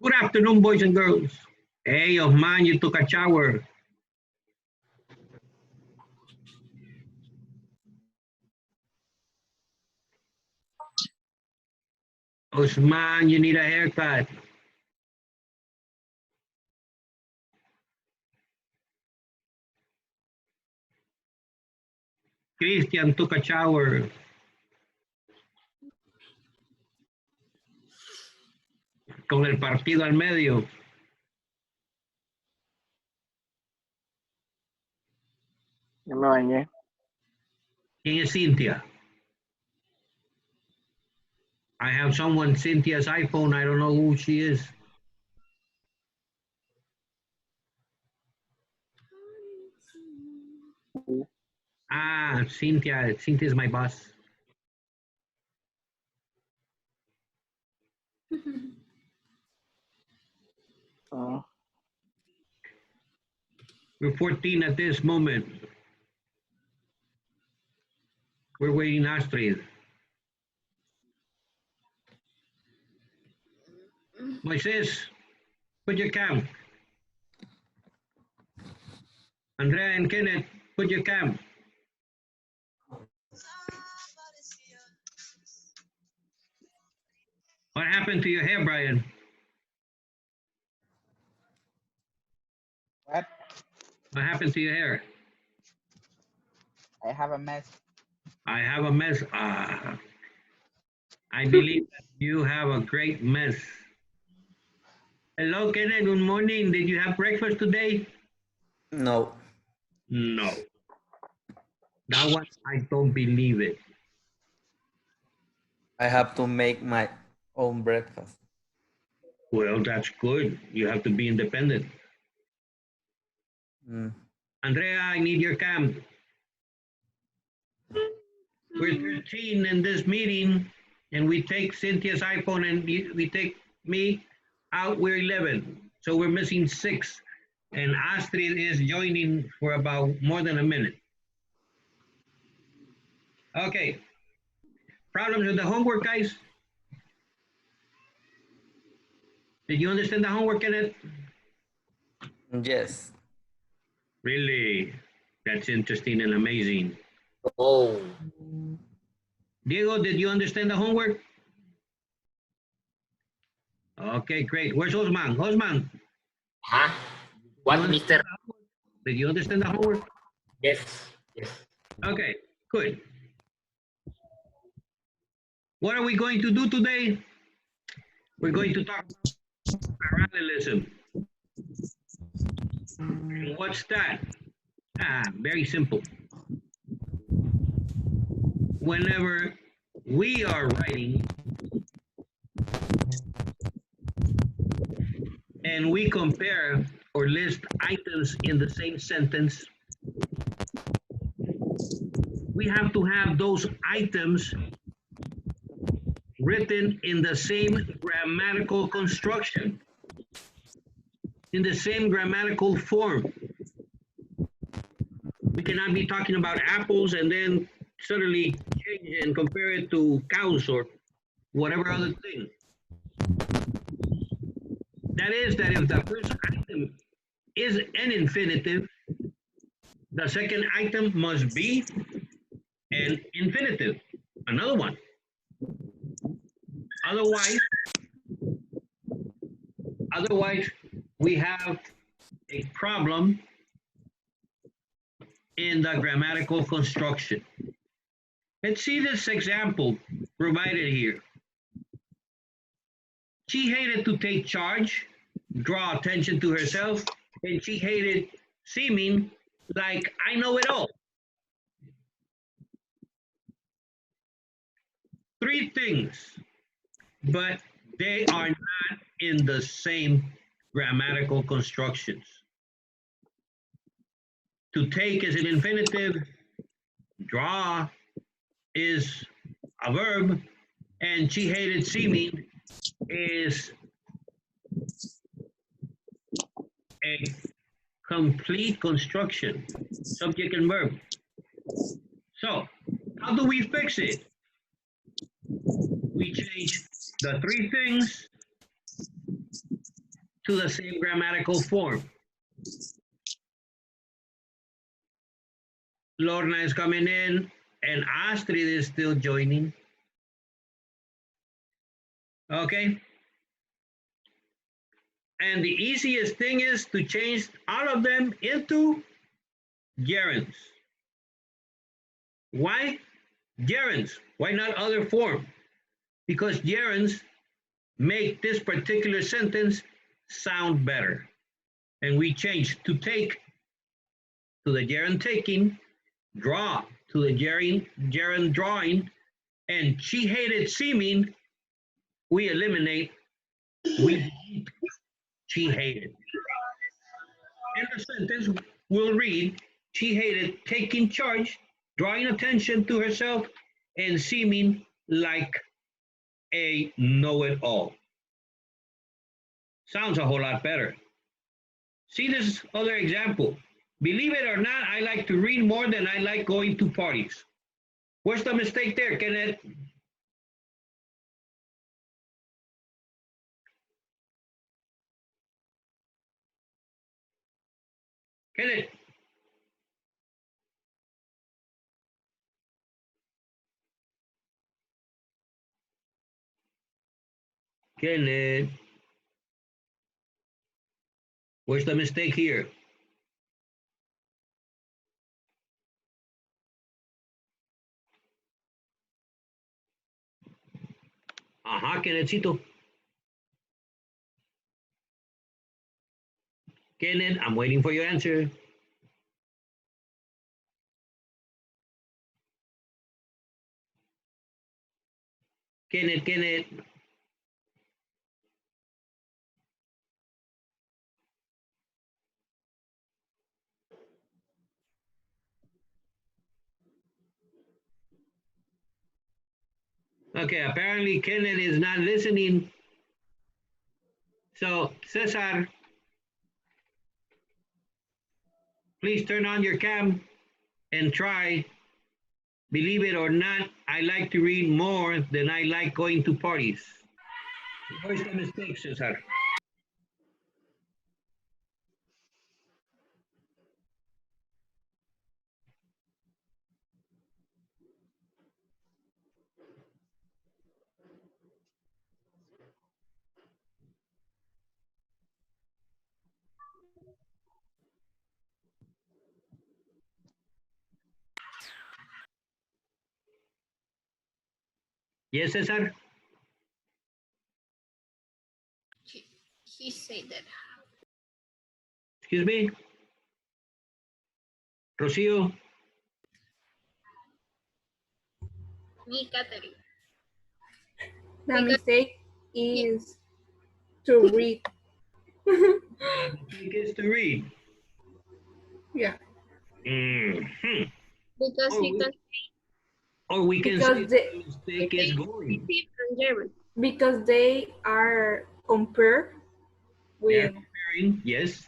Good afternoon, boys and girls. Hey, of mine, you took a shower. Osman, you need a haircut. Christian took a shower. Con el partido al medio. Ya me bañé. ¿Quién es Cynthia? I have someone, Cynthia's iPhone. I don't know who she is. Ah, Cynthia. Cynthia is my boss. We're 14 at this moment. We're waiting Astrid. Moises, put your cam. Andrea and Kenneth, put your cam. What happened to your hair, Brian? What? What happened to your hair? I have a mess. I have a mess. I believe that you have a great mess. Hello, Kenneth. Good morning. Did you have breakfast today? No. No. That one, I don't believe it. I have to make my own breakfast. Well, that's good. You have to be independent. Andrea, I need your cam. We're 13 in this meeting, and we take Cynthia's iPhone and we take me out, we're 11. So we're missing 6. And Astrid is joining for about more than a minute. Okay. Problems with the homework, guys? Did you understand the homework, Kenneth? Yes. Really? That's interesting and amazing. Oh. Diego, did you understand the homework? Okay, great. Where's Osman? Osman? Huh? What, mister? Did you understand the homework? Yes. Yes. Okay, good. What are we going to do today? We're going to talk about parallelism. What's that? Very simple. Whenever we are writing and we compare or list items in the same sentence, we have to have those items written in the same grammatical construction, in the same grammatical form. We cannot be talking about apples and then suddenly change and compare it to cows or whatever other thing. That is, that if the first item is an infinitive, the second item must be an infinitive, another one. Otherwise, we have a problem in the grammatical construction. Let's see this example provided here. She hated to take charge, draw attention to herself, and she hated seeming like I know it all. 3 things, but they are not in the same grammatical constructions. To take is an infinitive, draw is a verb, and she hated seeming is a complete construction, subject and verb. So, how do we fix it? We change the 3 things to the same grammatical form. Lorna is coming in and Astrid is still joining. Okay. And the easiest thing is to change all of them into gerunds. Why? Gerunds. Why not other form? Because gerunds make this particular sentence sound better. And we change to take to the gerund taking, draw to the gerund drawing, and she hated seeming, we eliminate, we delete, she hated. And the sentence will read, she hated taking charge, drawing attention to herself, and seeming like a know-it-all. Sounds a whole lot better. See this other example. Believe it or not, I like to read more than I like going to parties. What's the mistake there, Kenneth? Kenneth? Kenneth? Where's the mistake here? Ajá, Kennethcito. Kenneth, I'm waiting for your answer. Kenneth. Okay, apparently Kenneth is not listening. So, Cesar, please turn on your cam and try. Believe it or not, I like to read more than I like going to parties. Where's the mistake, Cesar? Yes, Cesar? He said that. Excuse me? Rocio? Me, Catherine. The Because- mistake is to read. The mistake is to read. Yeah. Mm-hmm. Because he can Or we can Because say the mistake is going. receive and German. Because they are compared They're with comparing, yes.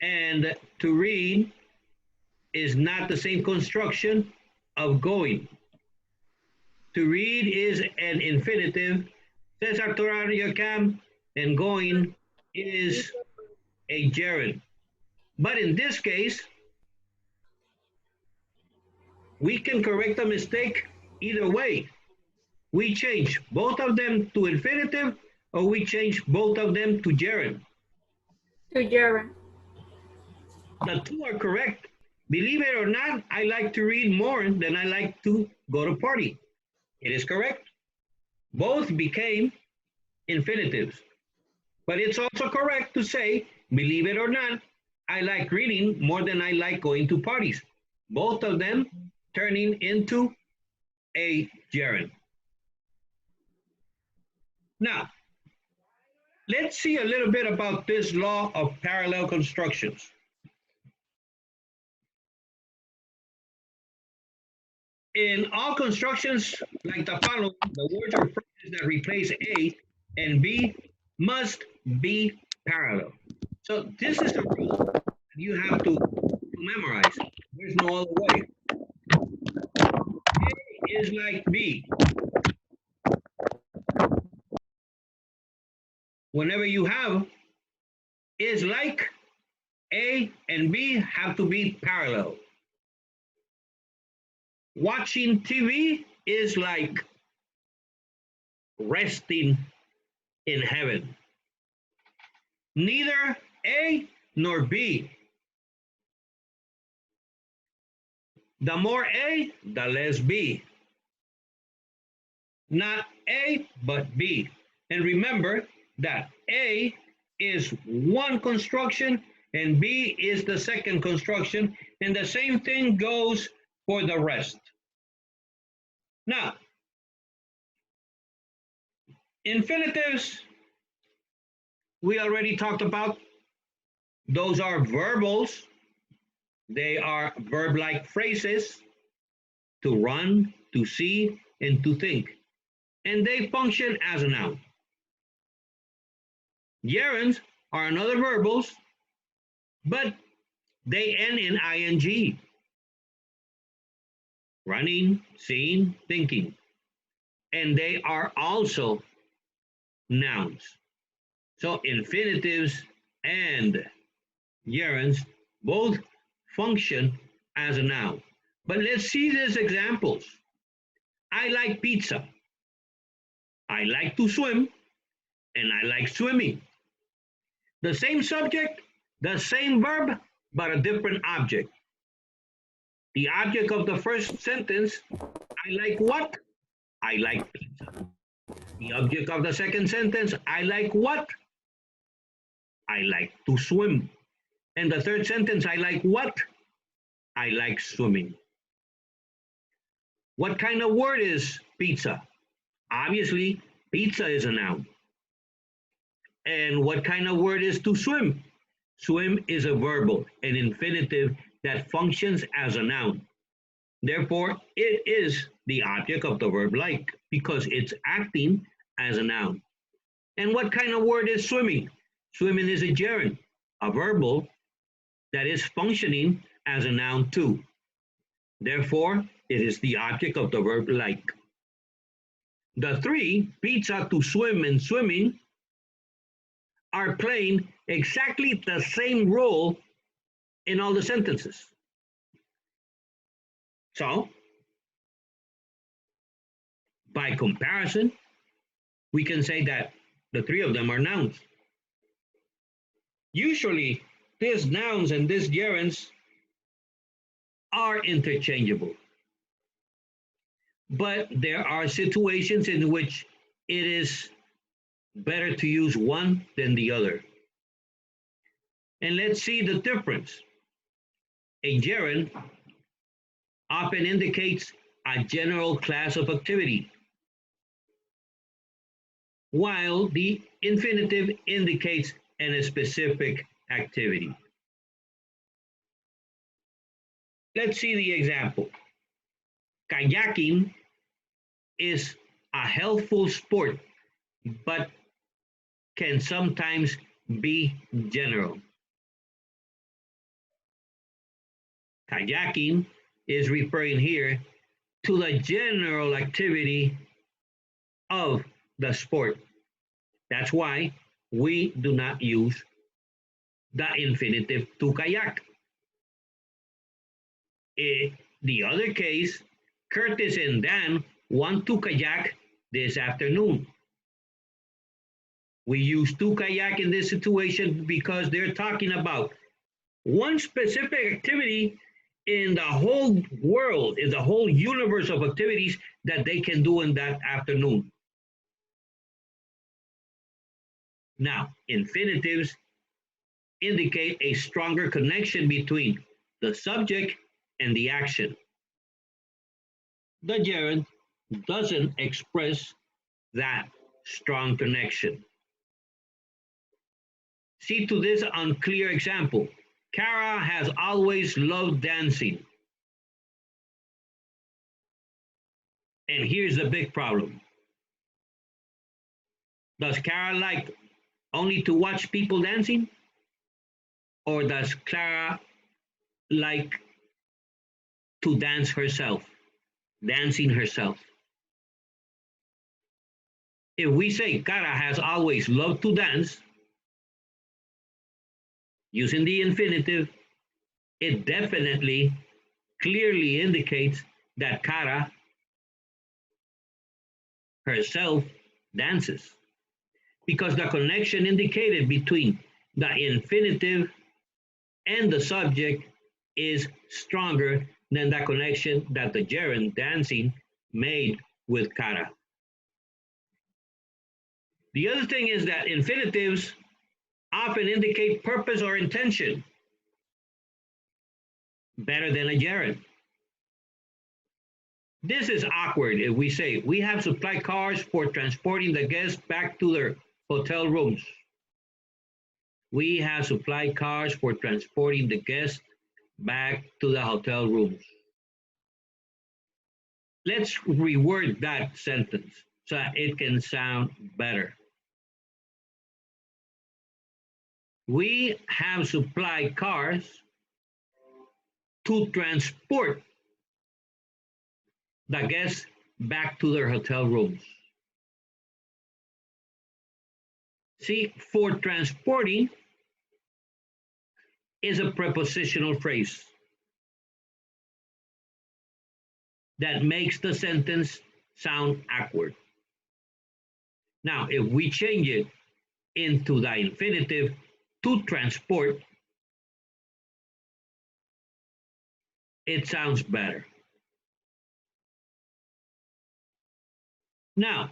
And to read is not the same construction of going. To read is an infinitive. Cesar, turn on your cam, and going is a gerund. But in this case, we can correct a mistake either way. We change both of them to infinitive, or we change both of them to gerund. to gerund. The two are correct. Believe it or not, I like to read more than I like to go to party. It is correct. Both became infinitives. But it's also correct to say, believe it or not, I like reading more than I like going to parties. Both of them turning into a gerund. Now, let's see a little bit about this law of parallel constructions. In all constructions like the following, the words or phrases that replace A and B must be parallel. So this is a rule you have to memorize. There's no other way. A is like B. whenever you have is like, A and B have to be parallel. Watching TV is like resting in heaven. Neither A nor B. The more A, the less B. Not A, but B. And remember that A is one construction and B is the second construction, and the same thing goes for the rest. Now, infinitives, we already talked about. Those are verbals. They are verb-like phrases: to run, to see, and to think. And they function as a noun. Gerunds are another verbals, but they end in ing. Running, seeing, thinking. And they are also nouns. So infinitives and gerunds both function as a noun. But let's see these examples. I like pizza. I like to swim, and I like swimming. The same subject, the same verb, but a different object. The object of the first sentence, I like what? I like pizza. The object of the second sentence, I like what? I like to swim. And the third sentence, I like what? I like swimming. What kind of word is pizza? Obviously, pizza is a noun. And what kind of word is to swim? Swim is a verbal, an infinitive that functions as a noun. Therefore, it is the object of the verb like because it's acting as a noun. And what kind of word is swimming? Swimming is a gerund, a verbal that is functioning as a noun too. Therefore, it is the object of the verb like. The three, pizza, to swim, and swimming, are playing exactly the same role in all the sentences. So, by comparison, we can say that the three of them are nouns. Usually, these nouns and these gerunds are interchangeable. But there are situations in which it is better to use one than the other. And let's see the difference. A gerund often indicates a general class of activity, while the infinitive indicates a specific activity. Let's see the example. Kayaking is a healthful sport, but can sometimes be general. Kayaking is referring here to the general activity of the sport. That's why we do not use the infinitive to kayak. In the other case, Curtis and Dan want to kayak this afternoon. We use to kayak in this situation because they're talking about one specific activity in the whole world, in the whole universe of activities that they can do in that afternoon. Now, infinitives indicate a stronger connection between the subject and the action. The gerund doesn't express that strong connection. See to this unclear example. Kara has always loved dancing. And here's the big problem. Does Kara like only to watch people dancing? Or does Clara like to dance herself, dancing herself? if we say Cara has always loved to dance, using the infinitive, it definitely clearly indicates that Cara herself dances, because the connection indicated between the infinitive and the subject is stronger than the connection that the gerund dancing made with Cara. The other thing is that infinitives often indicate purpose or intention better than a gerund. This is awkward if we say we have supplied cars for transporting the guests back to their hotel rooms. We have supplied cars for transporting the guests back to the hotel rooms. Let's reword that sentence so it can sound better. We have supplied cars to transport the guests back to their hotel rooms. See, for transporting is a prepositional phrase that makes the sentence sound awkward. Now, if we change it into the infinitive, to transport, it sounds better. Now,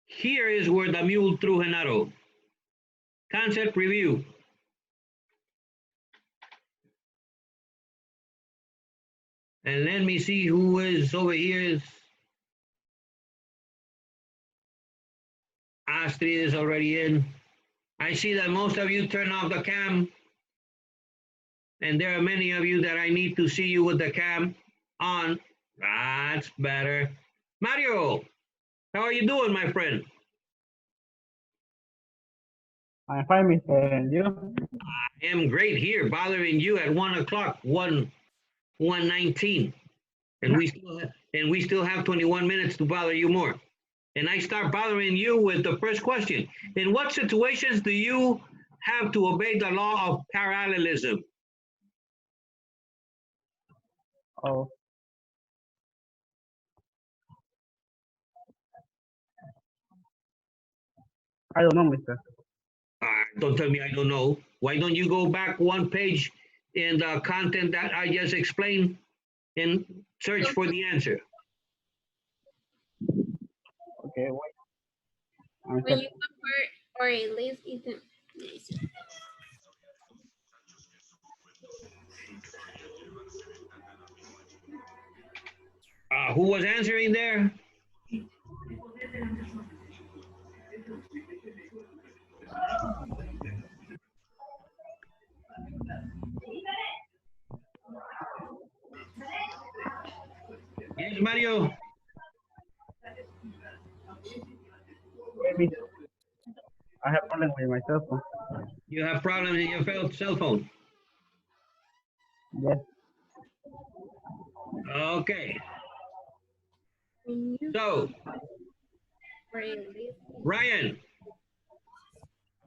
here is where the mule threw Genaro. Concept review. And let me see who is over here. Astrid is already in. I see that most of you turn off the cam. And there are many of you that I need to see you with the cam on. That's better. Mario, how are you doing, my friend? I'm fine, Mr. And you? I am great here, bothering you at 1 o'clock, 1:19. And we still have 21 minutes to bother you more. And I start bothering you with the first question. In what situations do you have to obey the law of parallelism? Oh, I don't know, Mr. Don't tell me I don't know. Why don't you go back one page in the content that I just explained and search for the answer? Okay, wait. When you compare or at least item. Who was answering there? Yes, Mario. Maybe I have problem with my cell phone. You have problems in your cell phone. Yes. Okay. When you So, or at least Ryan,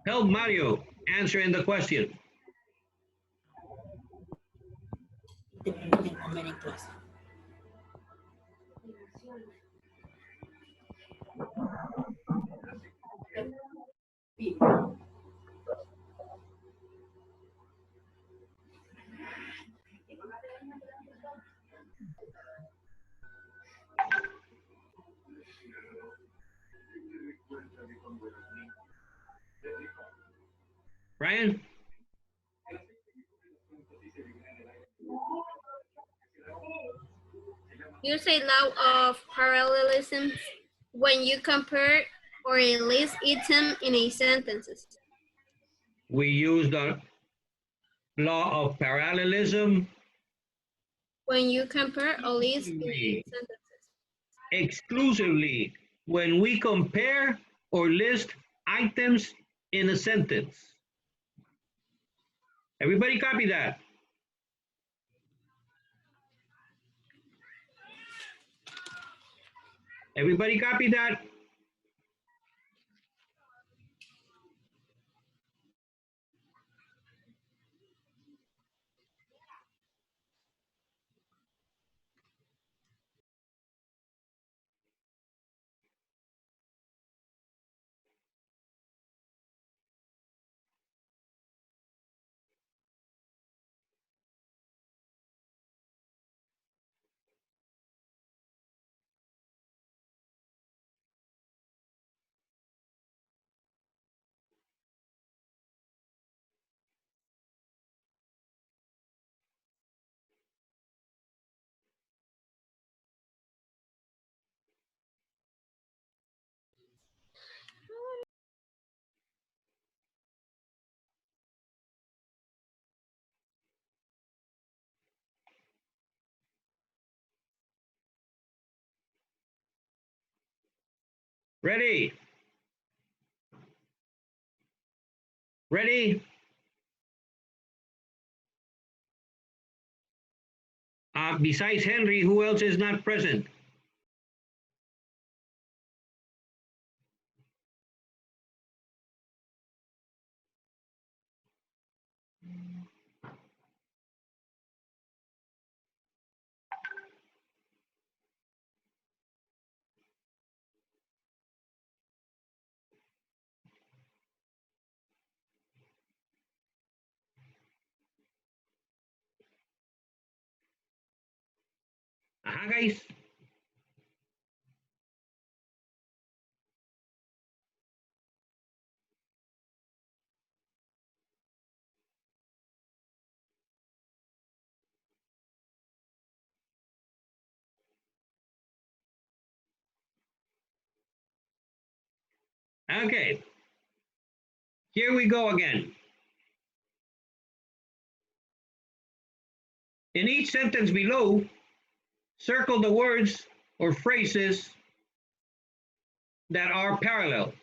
help Mario answering the question. Ryan? you say law of parallelism when you compare or at least item in a sentences. We use the law of parallelism When you compare or list in a sentences. exclusively when we compare or list items in a sentence. Everybody copy that. Everybody copy that? Ready? Ready? Besides Henry, who else is not present? Guys. Okay. Here we go again. In each sentence below, circle the words or phrases that are parallel.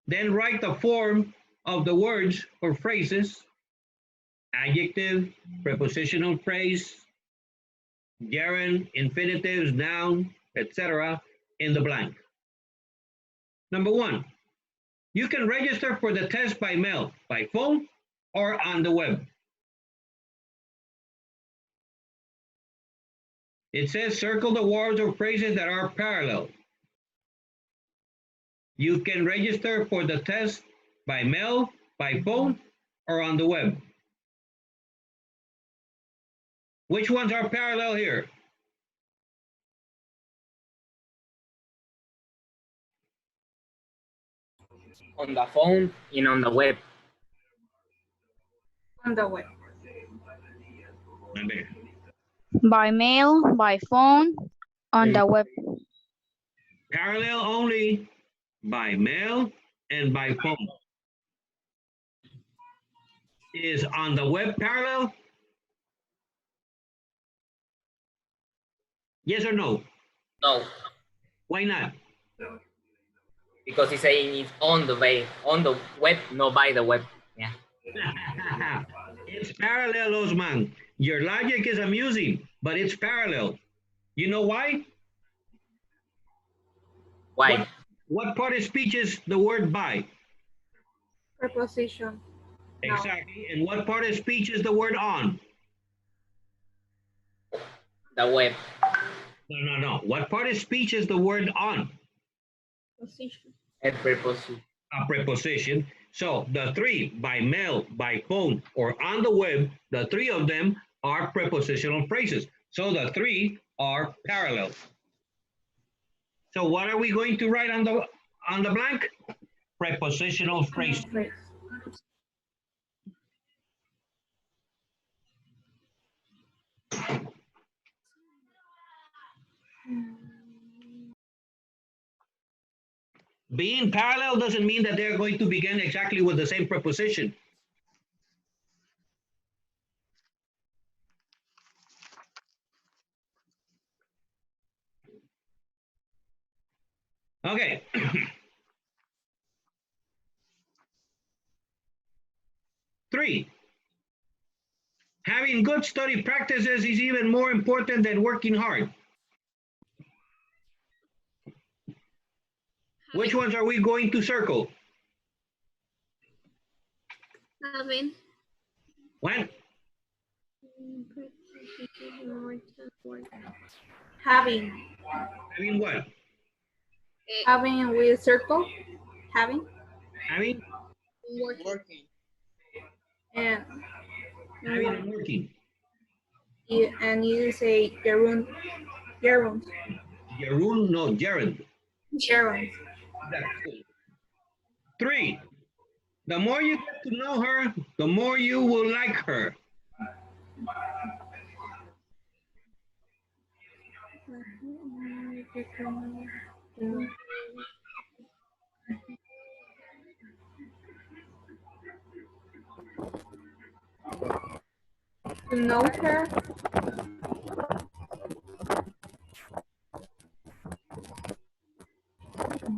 Then write the form of the words or phrases, adjective, prepositional phrase, gerund, infinitives, noun, etc., in the blank. Number 1, you can register for the test by mail, by phone, or on the web. It says circle the words or phrases that are parallel. You can register for the test by mail, by phone, or on the web. Which ones are parallel here? On the phone and on the web. On the web. By mail, by phone, on the web. Parallel only by mail and by phone. Is on the web parallel? Yes or no? No, Why not? because it's saying it's on the web, not by the web. Yeah. It's parallel, Osman. Your logic is amusing, but it's parallel. You know why? Why? What part of speech is the word by? Preposition. No. Exactly. And what part of speech is the word on? The web. No. What part of speech is the word on? Position. A preposition. A preposition. So the three, by mail, by phone, or on the web, the three of them are prepositional phrases. So the three are parallel. So what are we going to write on the blank? Prepositional phrase. Phrase. Being parallel doesn't mean that they're going to begin exactly with the same preposition. Okay. 3, having good study practices is even more important than working hard. Which ones are we going to circle? Having. What? Having. Having what? Having with circle. Having. Having? Working. And Having and working. you say gerund. Gerund. Jeroen, no, Jared. Gerund. That's cool. 3. The more you get to know her, the more you will like her. To know her.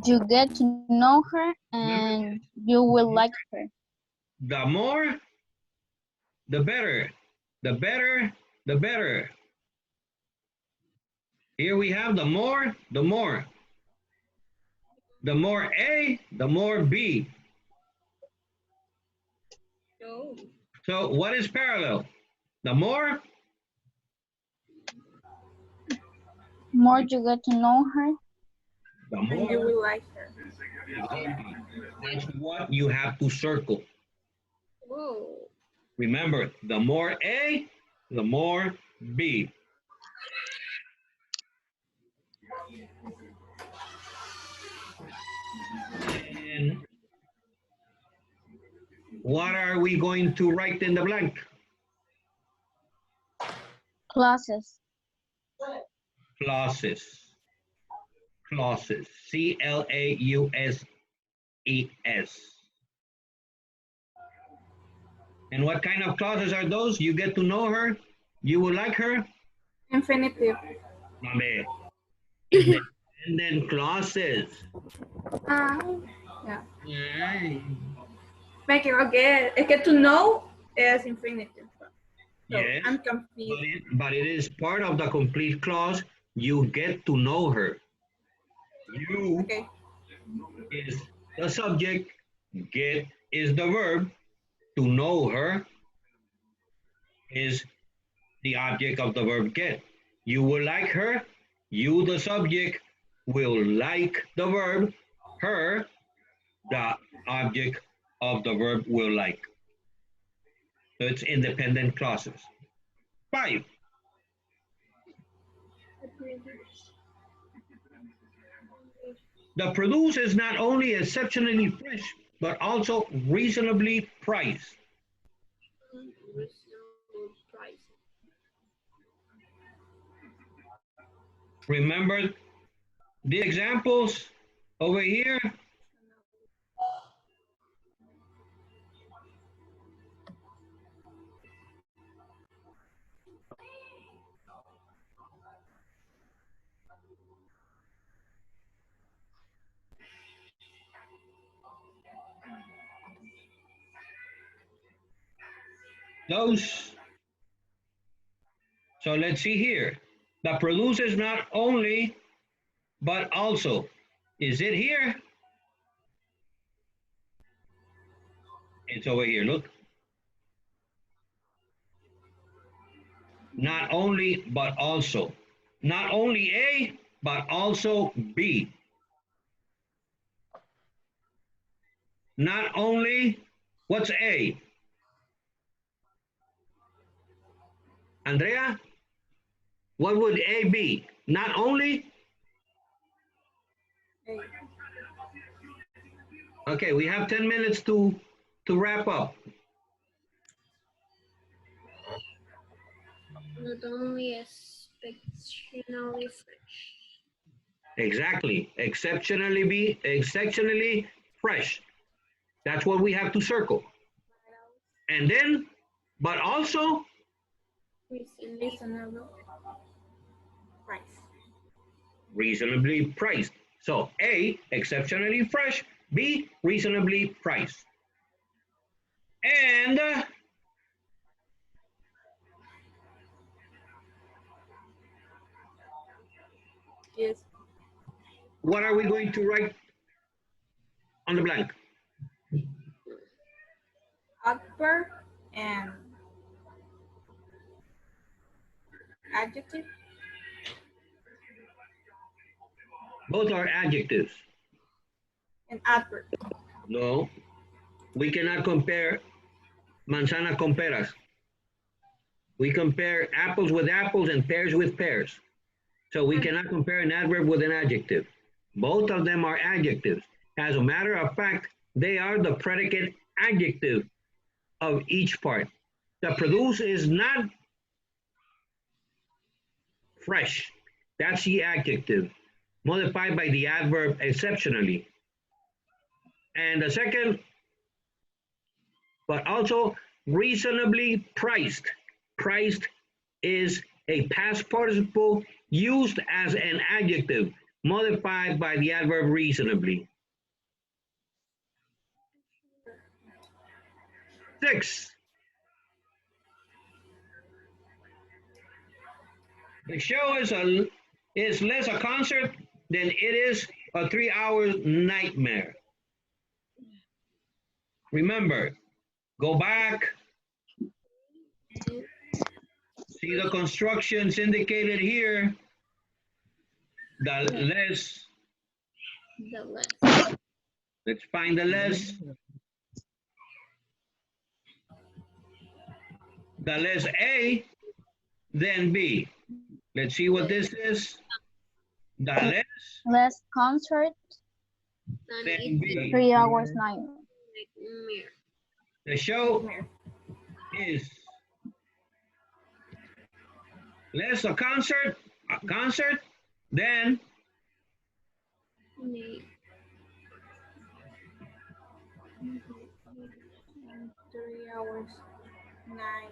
You get to know her and you will like her. The more, the better. The better, the better. Here we have the more, the more. The more A, the more B. Oh. So what is parallel? The more, More you get to know her, the And you more. will like her. Exactly. That's what you have to circle. Whoa. Remember, the more A, the more B. And what are we going to write in the blank? classes. Clauses. Clauses. Clauses. And what kind of clauses are those? You get to know her, you will like her. Infinitive. Mame. And then clauses. Yeah. Ay. Me equivoqué. Es que to know es infinitive. So Yes, I'm confused. but it is part of the complete clause. You get to know her. You Okay. is the subject, get is the verb, to know her is the object of the verb get. You will like her, you, the subject, will like the verb, her, the object of the verb will like. So it's independent clauses. 5. The produce is not only exceptionally fresh, but also reasonably priced. Reasonable price. Remember the examples over here? Those. So let's see here. The produce is not only, but also. Is it here? It's over here, look. Not only, but also. Not only A, but also B. Not only, what's A? Andrea? What would A be? Not only? Okay, we have 10 minutes to wrap up. Not only exceptionally fresh. Exactly. Exceptionally fresh. That's what we have to circle. And then, but also Reasonable price. reasonably priced. So A, exceptionally fresh. B, reasonably priced. And Yes. what are we going to write on the blank. Adverb and adjective. Both are adjectives. And adverb. No, we cannot compare manzana con peras. We compare apples with apples and pears with pears. So we cannot compare an adverb with an adjective. Both of them are adjectives. As a matter of fact, they are the predicate adjective of each part. The produce is not fresh. That's the adjective, modified by the adverb exceptionally. And the second, but also reasonably priced. Priced is a past participle used as an adjective, modified by the adverb reasonably. 6. The show is less a concert than it is a 3-hour nightmare. Remember, go back, see the constructions indicated here. The less. The less. Let's find the less. The less A, then B. Let's see what this is. The less, Less concert, And then it's B. 3 hours night. nightmare. The show is less a concert, then Night. 3 hours night.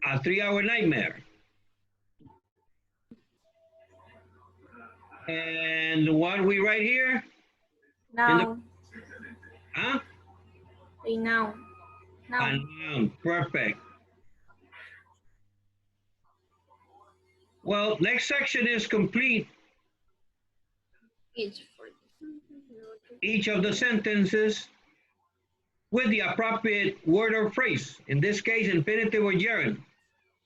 a 3-hour nightmare. And what we write here? Now. Huh? A noun. A Noun. noun. Perfect. Well, next section is complete. It's for Each of the sentences with the appropriate word or phrase, in this case, infinitive or gerund,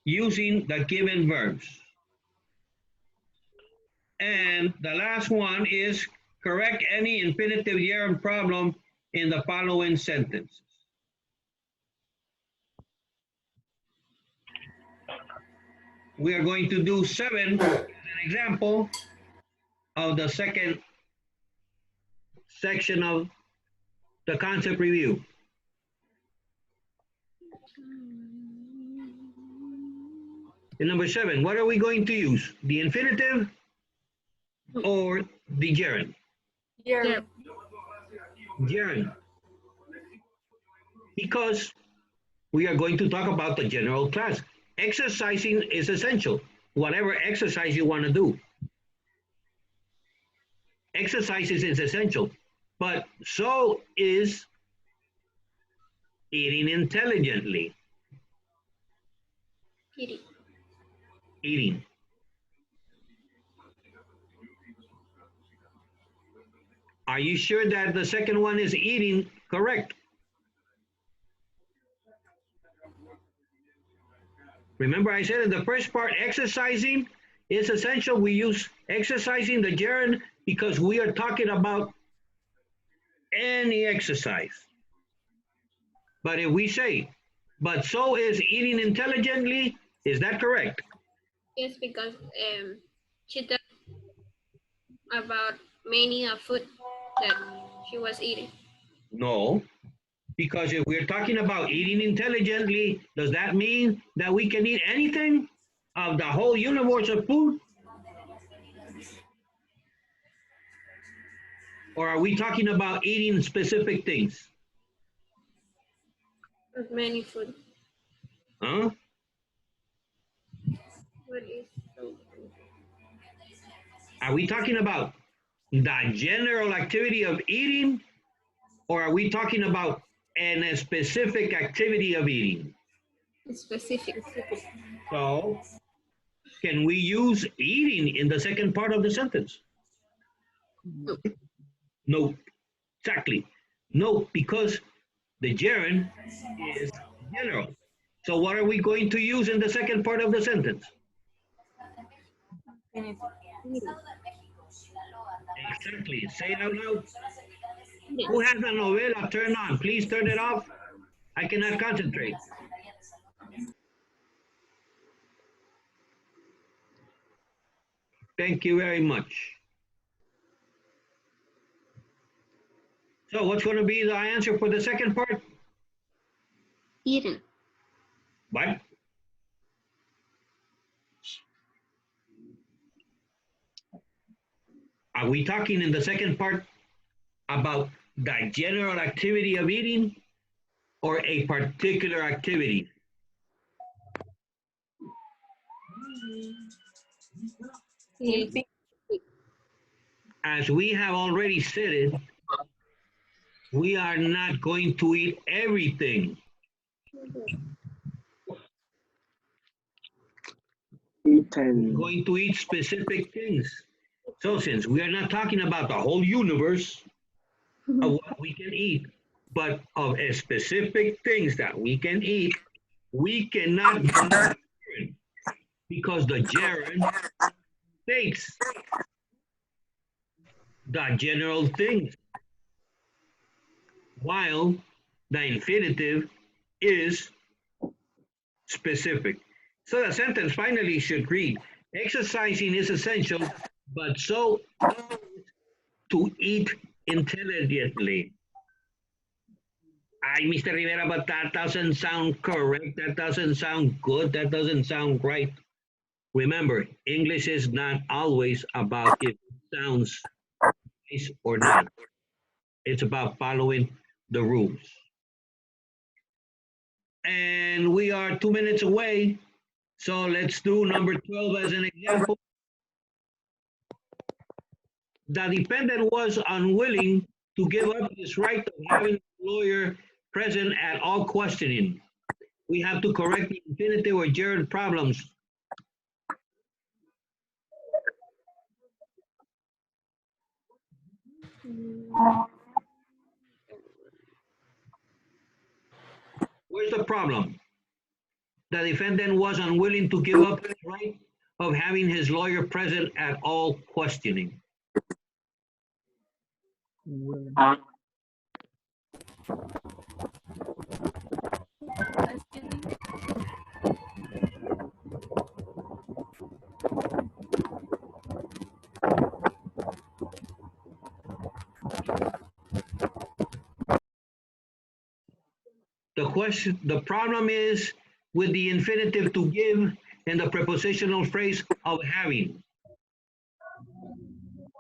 using the given verbs. And the last one is correct any infinitive gerund problem in the following sentences. We are going to do 7 as an example of the second section of the concept review. In number 7, what are we going to use? The infinitive or the gerund? Year. Gerund. Because we are going to talk about the general class. Exercising is essential, whatever exercise you want to do. Exercises is essential, but so is eating intelligently. pity. Eating. Are you sure that the second one is eating correct? Remember I said in the first part, exercising is essential. We use exercising the gerund because we are talking about any exercise. But if we say, but so is eating intelligently, is that correct? Yes, because she talked about many of food that she was eating. No, because if we're talking about eating intelligently, does that mean that we can eat anything of the whole universe of food? Or are we talking about eating specific things? Many food. Huh? What is so? Are we talking about the general activity of eating? Or are we talking about a specific activity of eating? Specific. So, can we use eating in the second part of the sentence? No. No. Exactly. No, because the gerund is general. So what are we going to use in the second part of the sentence? Exactly. Say it out loud. Who has a novela turned on? Please turn it off. I cannot concentrate. Thank you very much. So what's going to be the answer for the second part? Eaten. What? Are we talking in the second part about the general activity of eating or a particular activity? As we have already said it, we are not going to eat everything. We're going to eat specific things. So since we are not talking about the whole universe of what we can eat, but of a specific things that we can eat, we cannot use the gerund because the gerund states the general things, while the infinitive is specific. So the sentence finally should read, exercising is essential, but so to eat intelligently. Ay, Mr. Rivera, but that doesn't sound correct. That doesn't sound good. That doesn't sound right. Remember, English is not always about if it sounds nice or not. It's about following the rules. And we are 2 minutes away. So let's do number 12 as an example. The defendant was unwilling to give up his right of having a lawyer present at all questioning. We have to correct the infinitive or gerund problems. Where's the problem? The defendant was unwilling to give up his right of having his lawyer present at all questioning. The problem is with the infinitive to give and the prepositional phrase of having.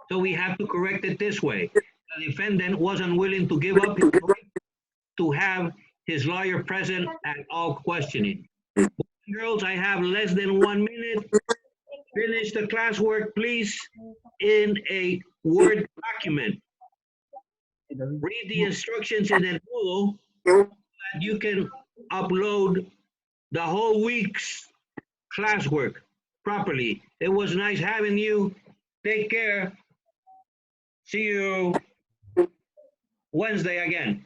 So we have to correct it this way. The defendant was unwilling to give up his right to have his lawyer present at all questioning. Girls, I have less than 1 minute. Finish the classwork, please, in a Word document. Read the instructions in it below so that you can upload the whole week's classwork properly. It was nice having you. Take care. See you Wednesday again.